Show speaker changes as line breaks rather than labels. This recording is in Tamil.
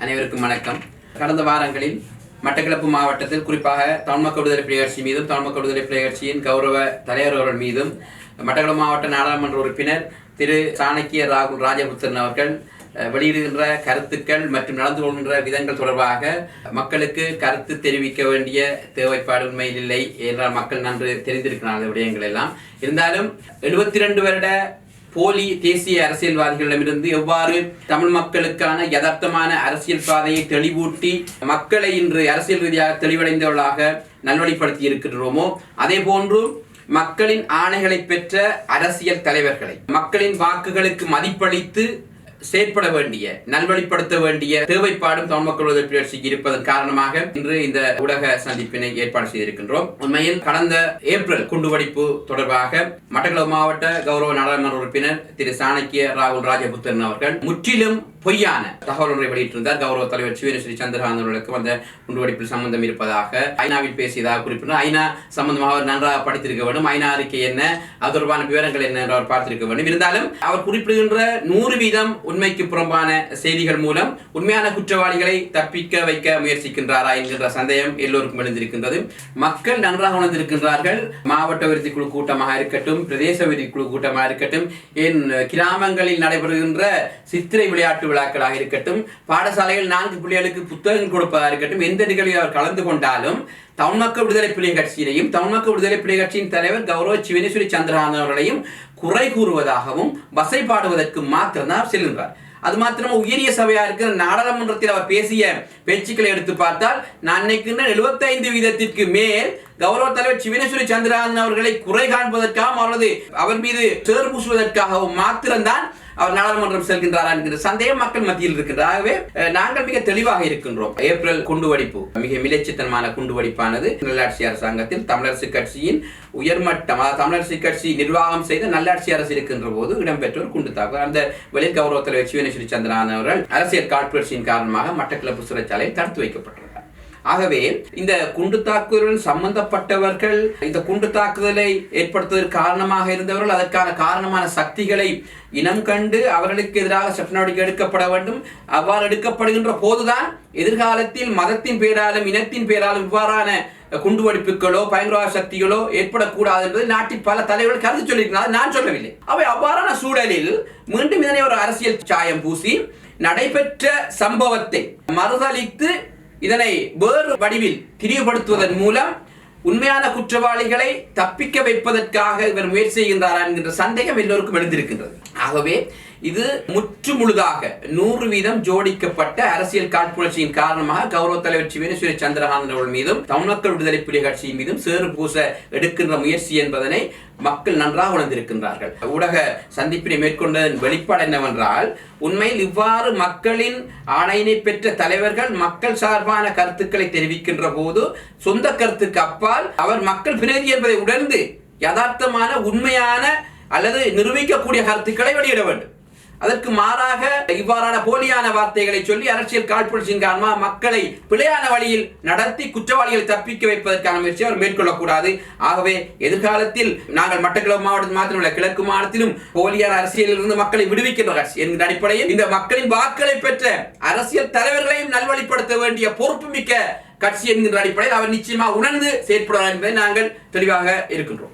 அனைவருக்கும் வணக்கம். கடந்த வாரங்களில் மட்டக்களப்பு மாவட்டத்தில் குறிப்பாக தமிழ் மக்கள் விடுதலை புலிகள் கட்சி மீதும் தமிழ் மக்கள் விடுதலை புலிகள் கட்சியின் கௌரவ தலைவர் அவர்கள் மீதும் மட்டக்களப்பு மாவட்ட நாடாளுமன்ற உறுப்பினர் திரு சாணக்கிய ராகுல் ராஜபுத்திரன் அவர்கள் வெளியிடுகின்ற கருத்துக்கள் மற்றும் நடந்து கொள்கின்ற விதங்கள் தொடர்பாக மக்களுக்கு கருத்து தெரிவிக்க வேண்டிய தேவைப்பாடு உண்மையில் இல்லை என்றால் மக்கள் நன்று தெரிந்திருக்கிறார்கள் விடயங்கள் எல்லாம். இருந்தாலும் 72 வருட போலி தேசிய அரசியல்வாதிகளிடமிருந்து எவ்வாறு தமிழ் மக்களுக்கான யதார்த்தமான அரசியல் பாதையை தெளிவூட்டி மக்களை இன்று அரசியல் ரீதியாக தெளிவடைந்தவர்களாக நல்வழிப்படுத்தி இருக்கின்றோமோ அதே போன்று மக்களின் ஆணைகளை பெற்ற அரசியல் தலைவர்களை மக்களின் வாக்குகளுக்கு மதிப்பளித்து செயற்பட வேண்டிய நல்வழிப்படுத்த வேண்டிய தேவைப்பாடும் தமிழ் மக்கள் விடுதலை புலிகள் கட்சிக்கு இருப்பதன் காரணமாக இன்று இந்த ஊடக சந்திப்பினை ஏற்பாடு செய்திருக்கின்றோம். உண்மையில் கடந்த ஏப்ரல் குண்டுவெடிப்பு தொடர்பாக மட்டக்களப்பு மாவட்ட கௌரவ நாடாளுமன்ற உறுப்பினர் திரு சாணக்கிய ராகுல் ராஜபுத்திரன் அவர்கள் முற்றிலும் பொய்யான தகவல் ஒன்றை வெளியிட்டிருந்தார். கௌரவ தலைவர் சிவனேஸ்வரி சந்திரகாந்த் அவர்களுக்கு அந்த குண்டுவெடிப்பில் சம்பந்தம் இருப்பதாக ஐநாவில் பேசியதாக குறிப்பிட்டார். ஐநா சம்பந்தமாக அவர் நன்றாக படித்திருக்க வேண்டும். ஐநா அறிக்கை என்ன, அது தொடர்பான விவரங்கள் என்ன என்று அவர் பார்த்திருக்க வேண்டும். இருந்தாலும் அவர் குறிப்பிடுகின்ற 100% உண்மைக்கு புறம்பான செய்திகள் மூலம் உண்மையான குற்றவாளிகளை தப்பிக்க வைக்க முயற்சிக்கின்றாரா என்கின்ற சந்தேகம் எல்லோருக்கும் எழுந்திருக்கின்றது. மக்கள் நன்றாக உணர்ந்திருக்கின்றார்கள். மாவட்ட விருத்தி குழு கூட்டமாக இருக்கட்டும், பிரதேச விருத்தி குழு கூட்டமாக இருக்கட்டும், என் கிராமங்களில் நடைபெறுகின்ற சித்திரை விளையாட்டு விழாக்களாக இருக்கட்டும், பாடசாலைகள் 4 பிள்ளைகளுக்கு புத்தகம் கொடுப்பதாக இருக்கட்டும், எந்த நிகழ்வில் அவர் கலந்து கொண்டாலும் தமிழ் மக்கள் விடுதலை புலிகள் கட்சியினையும் தமிழ் மக்கள் விடுதலை புலிகள் கட்சியின் தலைவர் கௌரவ சிவனேஸ்வரி சந்திரகாந்த் அவர்களையும் குறை கூறுவதாகவும் வசைப்பாடுவதற்கு மாத்திரம்தான் செல்கின்றார். அது மாத்திரமா உயரிய சபையா இருக்கிற நாடாளுமன்றத்தில் அவர் பேசிய பேச்சுக்களை எடுத்து பார்த்தால் நான் நினைக்கின்ற 75% மேல் கௌரவ தலைவர் சிவனேஸ்வரி சந்திரகாந்த் அவர்களை குறை காண்பதற்காகவும் அல்லது அவர் மீது சேர் பூசுவதற்காகவும் மாத்திரம்தான் அவர் நாடாளுமன்றம் செல்கின்றாரா என்கிற சந்தேகம் மக்கள் மத்தியில் இருக்கின்றது. ஆகவே நாங்கள் மிக தெளிவாக இருக்கின்றோம். ஏப்ரல் குண்டுவெடிப்பு மிக மிலைச்சித்தனமான குண்டுவெடிப்பானது நல்லாட்சி அரசாங்கத்தில் தமிழரசு கட்சியின் உயர்மட்டம், தமிழரசு கட்சி நிர்வாகம் செய்த நல்லாட்சி அரசு இருக்கின்ற போது இடம்பெற்ற ஒரு குண்டு தாக்குதல். அந்த வெளியில் கௌரவ தலைவர் சிவனேஸ்வரி சந்திரகாந்த் அவர்கள் அரசியல் காழ்ப்புணர்ச்சியின் காரணமாக மட்டக்களப்பு சிறைச்சாலையில் தடுத்து வைக்கப்பட்டார். ஆகவே இந்த குண்டு தாக்குதலுடன் சம்பந்தப்பட்டவர்கள், இந்த குண்டு தாக்குதலை ஏற்படுத்துவதற்கு காரணமாக இருந்தவர்கள், அதற்கான காரணமான சக்திகளை இனம் கண்டு அவர்களுக்கு எதிராக சட்ட நடவடிக்கை எடுக்கப்பட வேண்டும். அவ்வாறு எடுக்கப்படுகின்ற போதுதான் எதிர்காலத்தில் மதத்தின் பேராலும் இனத்தின் பேராலும் இவ்வாறான குண்டுவெடிப்புகளோ பயங்கரவாத சக்திகளோ ஏற்படக்கூடாது என்பது நாட்டில் பல தலைவர்கள் கருத்து சொல்லியிருக்கிறார். நான் சொல்லவில்லை. அவை அவ்வாறான சூழலில் மீண்டும் இதனை ஒரு அரசியல் சாயம் பூசி நடைபெற்ற சம்பவத்தை மறுதளித்து இதனை வேறு வடிவில் திரிவுபடுத்துவதன் மூலம் உண்மையான குற்றவாளிகளை தப்பிக்க வைப்பதற்காக இவர் முயற்சி செய்கின்றாரா என்கின்ற சந்தேகம் எல்லோருக்கும் எழுந்திருக்கின்றது. ஆகவே இது முற்று முழுதாக 100% ஜோடிக்கப்பட்ட அரசியல் காழ்ப்புணர்ச்சியின் காரணமாக கௌரவ தலைவர் சிவனேஸ்வரி சந்திரகாந்த் அவர்கள் மீதும் தமிழ் மக்கள் விடுதலை புலிகள் கட்சியின் மீதும் சேறு பூச எடுக்கின்ற முயற்சி என்பதனை மக்கள் நன்றாக உணர்ந்திருக்கின்றார்கள். ஊடக சந்திப்பினை மேற்கொண்டதன் வெளிப்பாடு என்னவென்றால், உண்மையில் இவ்வாறு மக்களின் ஆணையினை பெற்ற தலைவர்கள் மக்கள் சார்பான கருத்துக்களை தெரிவிக்கின்ற போது சொந்த கருத்துக்கு அப்பால் அவர் மக்கள் பிரதிநிதி என்பதை உணர்ந்து யதார்த்தமான உண்மையான அல்லது நிரூபிக்கக்கூடிய கருத்துக்களை வெளியிட வேண்டும். அதற்கு மாறாக இவ்வாறான போலியான வார்த்தைகளை சொல்லி அரசியல் காழ்ப்புணர்ச்சியின் காரணமாக மக்களை பிழையான வழியில் நடத்தி குற்றவாளிகளை தப்பிக்க வைப்பதற்கான முயற்சியை அவர் மேற்கொள்ளக்கூடாது. ஆகவே எதிர்காலத்தில் நாங்கள் மட்டக்களப்பு மாவட்டத்தில் மாத்திரமல்ல கிழக்கு மாநிலத்திலும் போலியான அரசியலில் இருந்து மக்களை விடுவிக்கின்ற கட்சி என்கிற அடிப்படையில் இந்த மக்களின் வாக்களை பெற்ற அரசியல் தலைவர்களையும் நல்வழிப்படுத்த வேண்டிய பொறுப்பு மிக்க கட்சி என்கின்ற அடிப்படையில் அவர் நிச்சயமாக உணர்ந்து செயற்படுவார் என்பதை நாங்கள் தெளிவாக இருக்கின்றோம்.